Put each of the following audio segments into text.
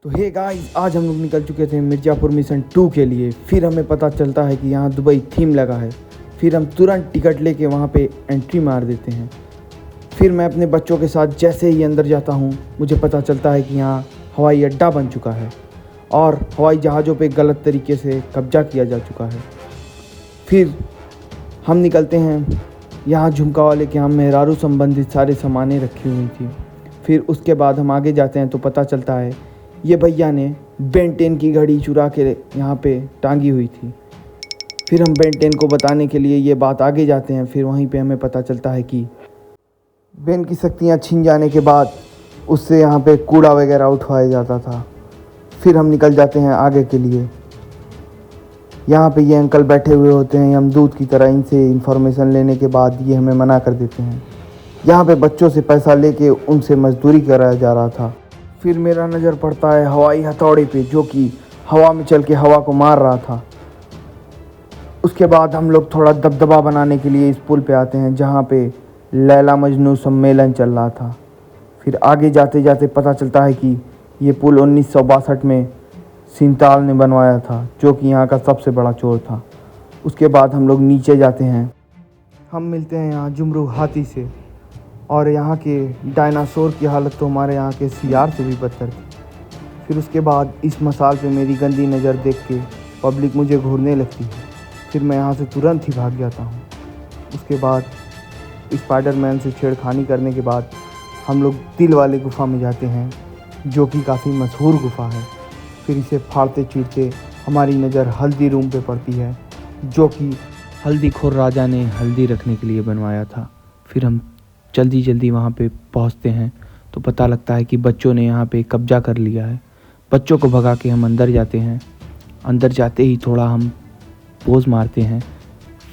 तो hey guys, आज हम लोग निकल चुके थे मिर्ज़ापुर मिशन 2 के लिए। फिर हमें पता चलता है कि यहाँ दुबई थीम लगा है। फिर हम तुरंत टिकट लेके वहाँ पे एंट्री मार देते हैं। फिर मैं अपने बच्चों के साथ जैसे ही अंदर जाता हूँ, मुझे पता चलता है कि यहाँ हवाई अड्डा बन चुका है और हवाई जहाज़ों पे गलत तरीके से कब्जा किया जा चुका है। फिर हम निकलते हैं, यहाँ झुमका वाले के यहाँ मेहरारू संबंधित सारे सामानें रखी हुई थी। फिर उसके बाद हम आगे जाते हैं तो पता चलता है ये भैया ने बेन 10 की घड़ी चुरा के यहाँ पे टांगी हुई थी। फिर हम बेन 10 को बताने के लिए ये बात आगे जाते हैं। फिर वहीं पे हमें पता चलता है कि बेन की शक्तियाँ छीन जाने के बाद उससे यहाँ पे कूड़ा वगैरह उठवाया जाता था। फिर हम निकल जाते हैं आगे के लिए। यहाँ पे ये अंकल बैठे हुए होते हैं, हम दूध की तरह इनसे इन्फॉर्मेशन लेने के बाद ये हमें मना कर देते हैं। यहाँ पे बच्चों से पैसा लेके उनसे मजदूरी कराया जा रहा था। फिर मेरा नज़र पड़ता है हवाई हथौड़े पे, जो कि हवा में चल के हवा को मार रहा था। उसके बाद हम लोग थोड़ा दबदबा बनाने के लिए इस पुल पे आते हैं, जहाँ पे लैला मजनू सम्मेलन चल रहा था। फिर आगे जाते जाते पता चलता है कि ये पुल 1962 में सिंताल ने बनवाया था, जो कि यहाँ का सबसे बड़ा चोर था। उसके बाद हम लोग नीचे जाते हैं, हम मिलते हैं यहाँ जुमरू हाथी से। और यहाँ के डायनासोर की हालत तो हमारे यहाँ के सियार से भी बदतर थी। फिर उसके बाद इस मसाल पे मेरी गंदी नज़र देख के पब्लिक मुझे घूरने लगती है। फिर मैं यहाँ से तुरंत ही भाग जाता हूँ। उसके बाद स्पाइडरमैन से छेड़खानी करने के बाद हम लोग दिल वाले गुफ़ा में जाते हैं, जो कि काफ़ी मशहूर गुफ़ा है। फिर इसे फाड़ते चीरते हमारी नज़र हल्दी रूम पे पड़ती है, जो कि हल्दीखोर राजा ने हल्दी रखने के लिए बनवाया था। फिर हम जल्दी वहाँ पे पहुँचते हैं तो पता लगता है कि बच्चों ने यहाँ पे कब्जा कर लिया है। बच्चों को भगा के हम अंदर जाते हैं। अंदर जाते ही थोड़ा हम पोज मारते हैं।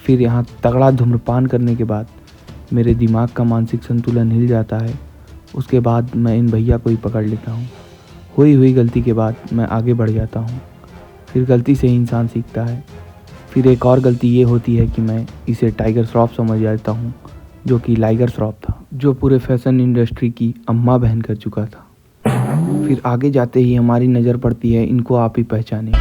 फिर यहाँ तगड़ा धूम्रपान करने के बाद मेरे दिमाग का मानसिक संतुलन हिल जाता है। उसके बाद मैं इन भैया को ही पकड़ लेता हूँ। हुई गलती के बाद मैं आगे बढ़ जाता हूँ। फिर गलती से ही इंसान सीखता है। फिर एक और गलती ये होती है कि मैं इसे टाइगर श्रॉफ समझ जाता हूँ, जो कि लाइगर श्रॉफ था, जो पूरे फैशन इंडस्ट्री की अम्मा बहन कर चुका था। फिर आगे जाते ही हमारी नज़र पड़ती है, इनको आप ही पहचाने।